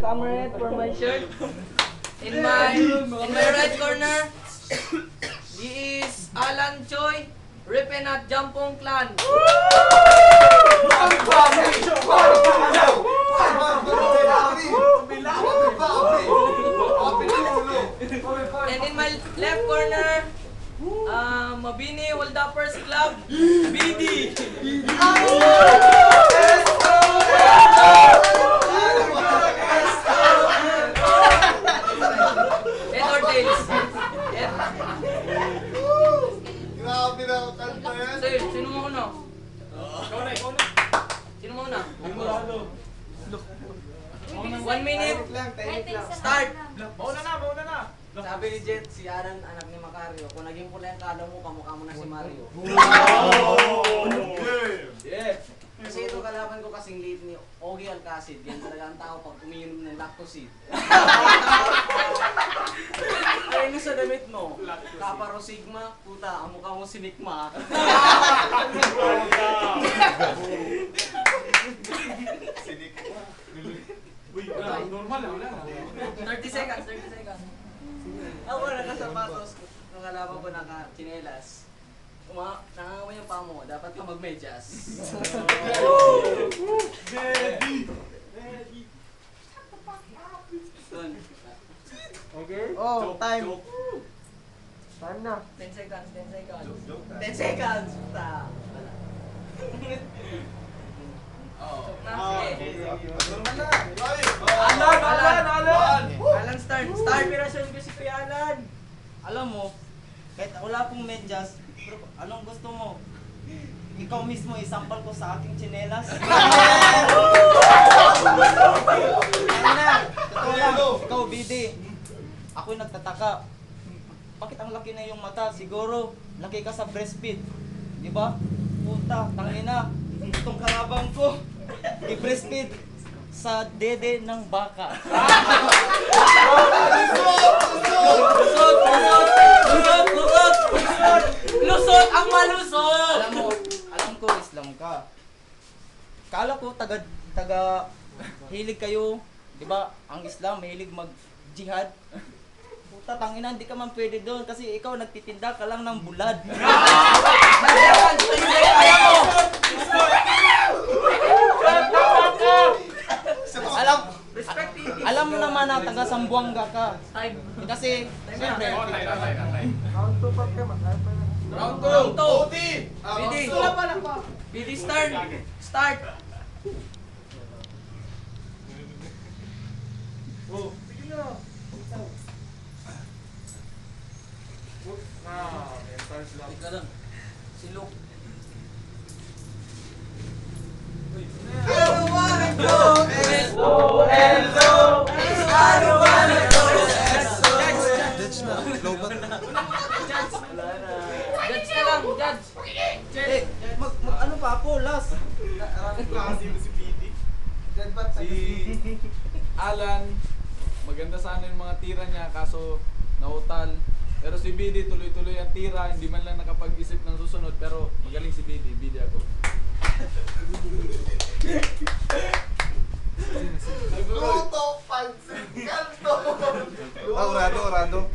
camera for my shirt. In my right corner, he is Alan Choi, Ripen at Jampong Clan. And in my left corner, Mabini Holdappers Club, BD. Head or tails? Head. Grabe na ako kalpa yan. Sir, sino mo una? Sino mo una? 1 minute. Start. Mauna na. Sabi ni Jet, si Aran, anak ni Macario. Kung naging pula yung kala mo, kamukha mo na si Mario. Yeah. Kasi ito kalaban ko kasing late ni Ogie Alcacid. Yan talaga ang tao pag umiinom ng lactocid. Ay, sa damit mo. Kaparo Sigma, puta, ang mukha mo si Nikma. Uy, normal lang, wala na. 30 seconds, 30 seconds. Ako nakasapatos, nung kalaban ko naka-chinelas. Nangangamoy yung paa mo, dapat ka mag-medyas. Ready! Okay? Oh, time. Time na. 10 seconds, 10 seconds. 10 Joke. seconds! Puta! Wala. Chok na, sige. Normal na. Alan! Alan, start! Start! Inspirasyon ko si Kuya Alan. Alam mo, kahit wala pong medyas, pero anong gusto mo? Ikaw mismo isampal ko sa aking tsinelas. Ano na? Totoo lang, ikaw BD. Ako'y nagtataka. Bakit ang laki na yung mata? Siguro, laki ka sa breastfeed. Di ba? Puta, tangina. Itong karabang ko, i-breastfeed sa dede ng baka. Lusot ang malusot! Alam ko, Islam ka. Kala ko, taga hilig kayo, di ba? Ang Islam, mahilig mag-jihad. Puta, tangina, hindi ka man pwede doon kasi ikaw nagtitinda ka lang ng bulad. Alam mo naman na taga Sambuanga ka. Time. Kasi, siyempre, Round 2 pa kayo. Round Round 2. two. OT. BD. BD, start! Start! Oh, sige na. Stars lang. Wait lang. Si Luke. Judge ka lang, judge! eh, ano pa ako, last. Klase mo si PD. Si Alan, maganda sana yung mga tira niya kaso nautal. Pero si BD tuloy-tuloy ang tira, hindi man lang nakapag-isip ng susunod pero magaling si BD, BD ako. Luto, pansit, kanto. Orado.